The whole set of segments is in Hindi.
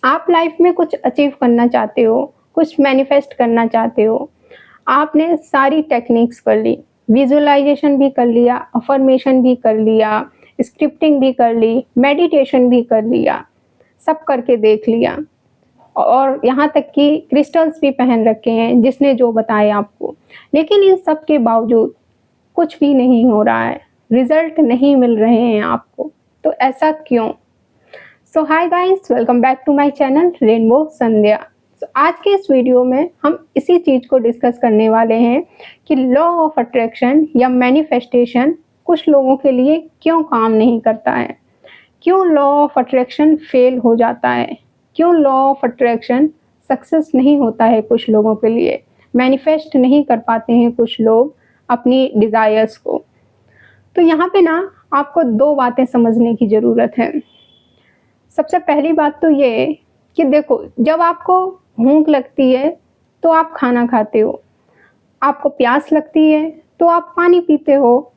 आप लाइफ में कुछ अचीव करना चाहते हो, कुछ मैनिफेस्ट करना चाहते हो, आपने सारी टेक्निक्स कर ली, विजुअलाइजेशन भी कर लिया, अफर्मेशन भी कर लिया, स्क्रिप्टिंग भी कर ली, मेडिटेशन भी कर लिया, सब करके देख लिया और यहाँ तक कि क्रिस्टल्स भी पहन रखे हैं जिसने जो बताया आपको। लेकिन इन सब के बावजूद कुछ भी नहीं हो रहा है, रिजल्ट नहीं मिल रहे हैं आपको, तो ऐसा क्यों? So hi guys, welcome back to my channel rainbow Sandhya. आज के इस वीडियो में हम इसी चीज़ को डिस्कस करने वाले हैं कि लॉ ऑफ अट्रैक्शन या मैनिफेस्टेशन कुछ लोगों के लिए क्यों काम नहीं करता है, क्यों लॉ ऑफ अट्रैक्शन फेल हो जाता है, क्यों लॉ ऑफ अट्रैक्शन सक्सेस नहीं होता है कुछ लोगों के लिए, मैनिफेस्ट नहीं कर पाते हैं कुछ लोग अपनी डिज़ायर्स को। तो यहाँ पे ना आपको दो बातें समझने की ज़रूरत है। सबसे पहली बात तो ये कि देखो, जब आपको भूख लगती है तो आप खाना खाते हो, आपको प्यास लगती है तो आप पानी पीते हो,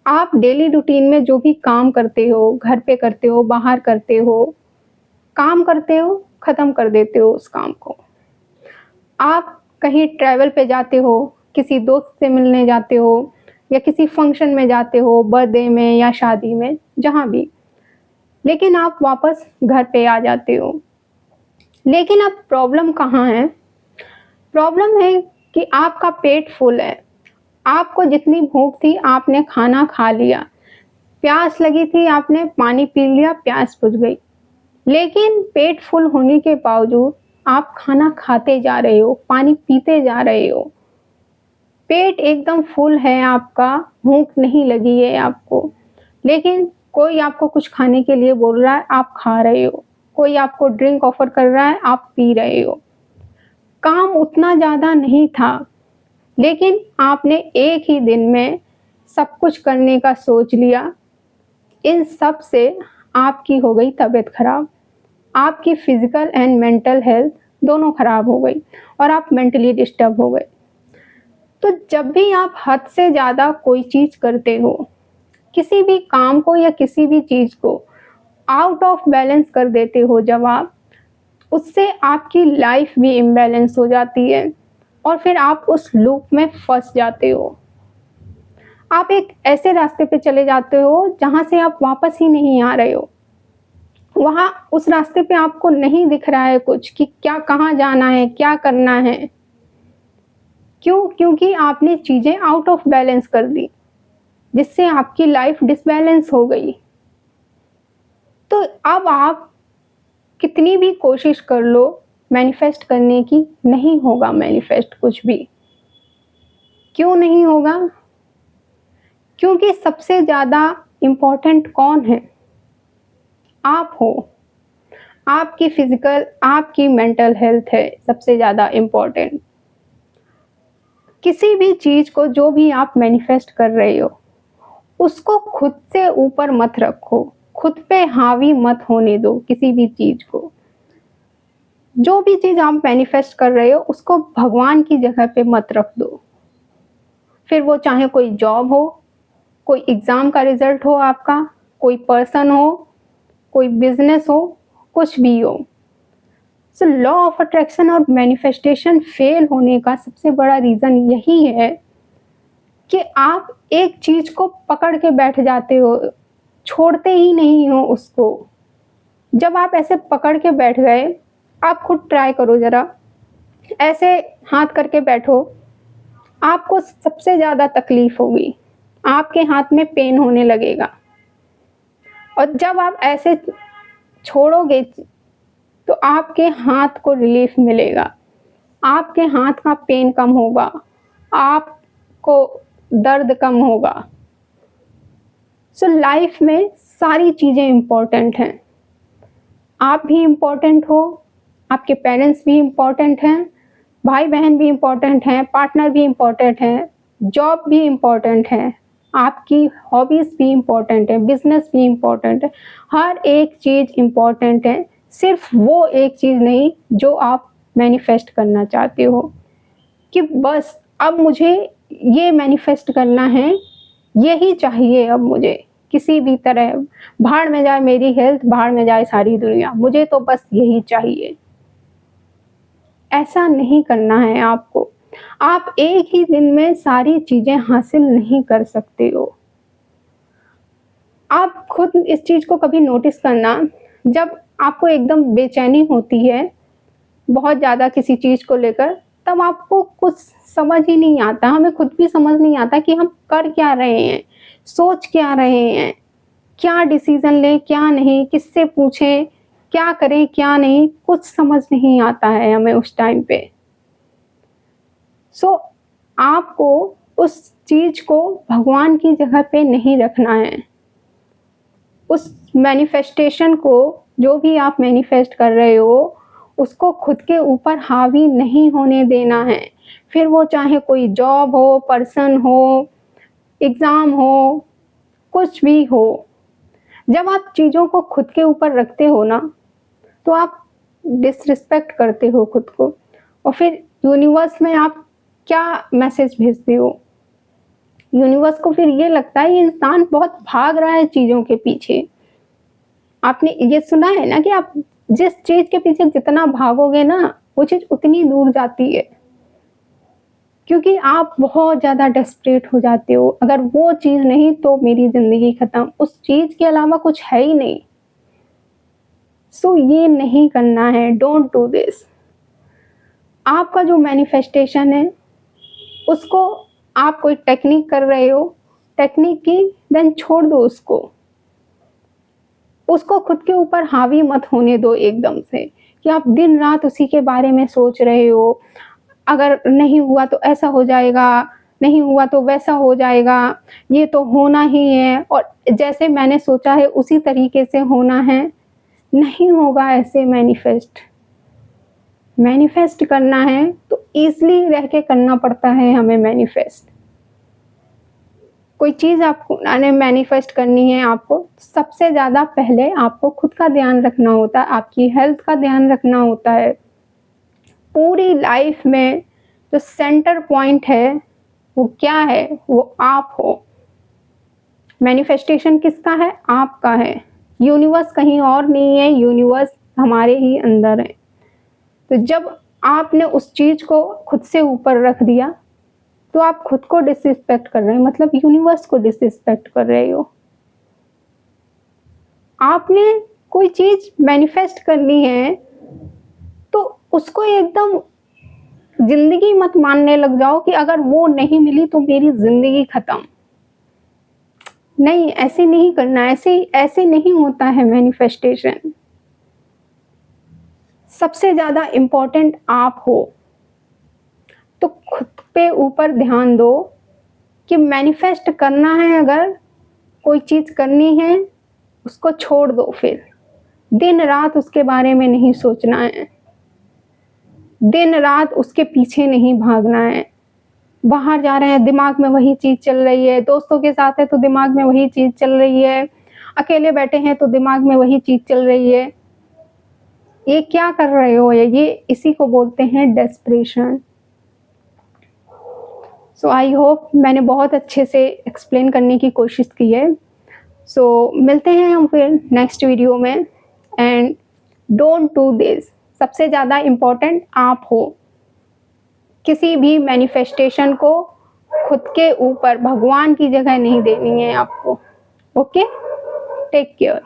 आप डेली रूटीन में जो भी काम करते हो, घर पे करते हो, बाहर करते हो, काम करते हो, ख़त्म कर देते हो उस काम को। आप कहीं ट्रैवल पे जाते हो, किसी दोस्त से मिलने जाते हो या किसी फंक्शन में जाते हो, बर्थडे में या शादी में, जहाँ भी, लेकिन आप वापस घर पे आ जाते हो। लेकिन अब प्रॉब्लम कहाँ है? प्रॉब्लम है कि आपका पेट फुल है, आपको जितनी भूख थी आपने खाना खा लिया, प्यास लगी थी आपने पानी पी लिया, प्यास बुझ गई। लेकिन पेट फुल होने के बावजूद आप खाना खाते जा रहे हो, पानी पीते जा रहे हो, पेट एकदम फुल है आपका, भूख नहीं लगी है आपको, लेकिन कोई आपको कुछ खाने के लिए बोल रहा है, आप खा रहे हो, कोई आपको ड्रिंक ऑफर कर रहा है, आप पी रहे हो। काम उतना ज़्यादा नहीं था, लेकिन आपने एक ही दिन में सब कुछ करने का सोच लिया। इन सब से आपकी हो गई तबीयत खराब, आपकी फिजिकल एंड मेंटल हेल्थ दोनों खराब हो गई और आप मेंटली डिस्टर्ब हो गए। तो जब भी आप हद से ज़्यादा कोई चीज़ करते हो, किसी भी काम को या किसी भी चीज़ को आउट ऑफ बैलेंस कर देते हो, जब आप, उससे आपकी लाइफ भी इम्बैलेंस हो जाती है और फिर आप उस लूप में फंस जाते हो। आप एक ऐसे रास्ते पे चले जाते हो जहाँ से आप वापस ही नहीं आ रहे हो। वहाँ उस रास्ते पे आपको नहीं दिख रहा है कुछ कि क्या, कहाँ जाना है, क्या करना है। क्यों? क्योंकि आपने चीज़ें आउट ऑफ बैलेंस कर दी, जिससे आपकी लाइफ डिसबैलेंस हो गई। तो अब आप कितनी भी कोशिश कर लो मैनिफेस्ट करने की, नहीं होगा मैनिफेस्ट कुछ भी। क्यों नहीं होगा? क्योंकि सबसे ज़्यादा इम्पोर्टेंट कौन है? आप हो। आपकी फिजिकल, आपकी मेंटल हेल्थ है सबसे ज़्यादा इम्पोर्टेंट। किसी भी चीज़ को, जो भी आप मैनिफेस्ट कर रहे हो, उसको खुद से ऊपर मत रखो, खुद पे हावी मत होने दो किसी भी चीज़ को। जो भी चीज़ आप मैनिफेस्ट कर रहे हो उसको भगवान की जगह पे मत रख दो। फिर वो चाहे कोई जॉब हो, कोई एग्ज़ाम का रिज़ल्ट हो आपका, कोई पर्सन हो, कोई बिज़नेस हो, कुछ भी हो। सो लॉ ऑफ अट्रैक्शन और मैनिफेस्टेशन फेल होने का सबसे बड़ा रीज़न यही है कि आप एक चीज़ को पकड़ के बैठ जाते हो, छोड़ते ही नहीं हो उसको। जब आप ऐसे पकड़ के बैठ गए, आप खुद ट्राई करो ज़रा, ऐसे हाथ करके बैठो, आपको सबसे ज़्यादा तकलीफ़ होगी, आपके हाथ में पेन होने लगेगा। और जब आप ऐसे छोड़ोगे तो आपके हाथ को रिलीफ मिलेगा, आपके हाथ का पेन कम होगा, आपको दर्द कम होगा। सो लाइफ में सारी चीज़ें इम्पोर्टेंट हैं। आप भी इम्पोर्टेंट हो, आपके पेरेंट्स भी इम्पोर्टेंट हैं, भाई बहन भी इम्पोर्टेंट हैं, पार्टनर भी इम्पोर्टेंट हैं, जॉब भी इम्पोर्टेंट है, आपकी हॉबीज़ भी इम्पोर्टेंट है, बिजनेस भी इम्पोर्टेंट है। हर एक चीज़ इम्पोर्टेंट है, सिर्फ वो एक चीज़ नहीं जो आप मैनिफेस्ट करना चाहते हो कि बस अब मुझे ये मैनिफेस्ट करना है, यही चाहिए अब मुझे किसी भी तरह, भाड़ में जाए मेरी हेल्थ, भाड़ में जाए सारी दुनिया, मुझे तो बस यही चाहिए। ऐसा नहीं करना है आपको। आप एक ही दिन में सारी चीज़ें हासिल नहीं कर सकते हो। आप खुद इस चीज़ को कभी नोटिस करना, जब आपको एकदम बेचैनी होती है, बहुत ज़्यादा किसी चीज़ को लेकर, तब आपको कुछ समझ ही नहीं आता, हमें खुद भी समझ नहीं आता कि हम कर क्या रहे हैं, सोच क्या रहे हैं, क्या डिसीज़न लें, क्या नहीं, किससे पूछें, क्या करें, क्या नहीं, कुछ समझ नहीं आता है हमें उस टाइम पे। सो आपको उस चीज़ को भगवान की जगह पे नहीं रखना है। उस मैनिफेस्टेशन को, जो भी आप मैनिफेस्ट कर रहे हो, उसको खुद के ऊपर हावी नहीं होने देना है। फिर वो चाहे कोई जॉब हो, पर्सन हो, एग्ज़ाम हो, कुछ भी हो। जब आप चीज़ों को खुद के ऊपर रखते हो ना, तो आप डिसरिस्पेक्ट करते हो खुद को, और फिर यूनिवर्स में आप क्या मैसेज भेजते हो? यूनिवर्स को फिर ये लगता है ये इंसान बहुत भाग रहा है चीज़ों के पीछे। आपने ये सुना है ना कि आप जिस चीज़ के पीछे जितना भागोगे ना, वो चीज़ उतनी दूर जाती है। क्योंकि आप बहुत ज़्यादा डेस्परेट हो जाते हो, अगर वो चीज़ नहीं तो मेरी ज़िंदगी ख़त्म, उस चीज़ के अलावा कुछ है ही नहीं। सो ये नहीं करना है, डोंट डू दिस। आपका जो मैनिफेस्टेशन है, उसको आप कोई टेक्निक कर रहे हो, टेक्निक की देन छोड़ दो उसको। उसको खुद के ऊपर हावी मत होने दो एकदम से, कि आप दिन रात उसी के बारे में सोच रहे हो, अगर नहीं हुआ तो ऐसा हो जाएगा, नहीं हुआ तो वैसा हो जाएगा, ये तो होना ही है और जैसे मैंने सोचा है उसी तरीके से होना है। नहीं होगा ऐसे मैनिफेस्ट। मैनिफेस्ट करना है तो ईज़िली रह के करना पड़ता है हमें मैनिफेस्ट। कोई चीज़ आपको मैनिफेस्ट करनी है, आपको सबसे ज़्यादा पहले आपको खुद का ध्यान रखना होता है, आपकी हेल्थ का ध्यान रखना होता है। पूरी लाइफ में जो सेंटर पॉइंट है, वो क्या है? वो आप हो। मैनिफेस्टेशन किसका है? आपका है। यूनिवर्स कहीं और नहीं है, यूनिवर्स हमारे ही अंदर है। तो जब आपने उस चीज़ को खुद से ऊपर रख दिया, तो आप खुद को डिसरिस्पेक्ट कर रहे हैं, मतलब यूनिवर्स को डिसरिस्पेक्ट कर रहे हो। आपने कोई चीज़ मैनिफेस्ट करनी है, तो उसको एकदम ज़िंदगी मत मानने लग जाओ कि अगर वो नहीं मिली तो मेरी ज़िंदगी ख़त्म। नहीं, ऐसे नहीं करना, ऐसे नहीं होता है मैनिफेस्टेशन। सबसे ज़्यादा इम्पोर्टेंट आप हो। तो खुद पे ऊपर ध्यान दो कि मैनिफेस्ट करना है, अगर कोई चीज़ करनी है, उसको छोड़ दो फिर। दिन रात उसके बारे में नहीं सोचना है। दिन रात उसके पीछे नहीं भागना है। बाहर जा रहे हैं, दिमाग में वही चीज़ चल रही है, दोस्तों के साथ है तो दिमाग में वही चीज़ चल रही है, अकेले बैठे हैं तो दिमाग में वही चीज़ चल रही है। ये क्या कर रहे हो? ये इसी को बोलते हैं डेस्परेशन। सो आई होप मैंने बहुत अच्छे से एक्सप्लेन करने की कोशिश की है। सो मिलते हैं हम फिर नेक्स्ट वीडियो में। And don't do this. सबसे ज़्यादा इम्पोर्टेंट आप हो। किसी भी मैनिफेस्टेशन को खुद के ऊपर भगवान की जगह नहीं देनी है आपको। Okay, take care.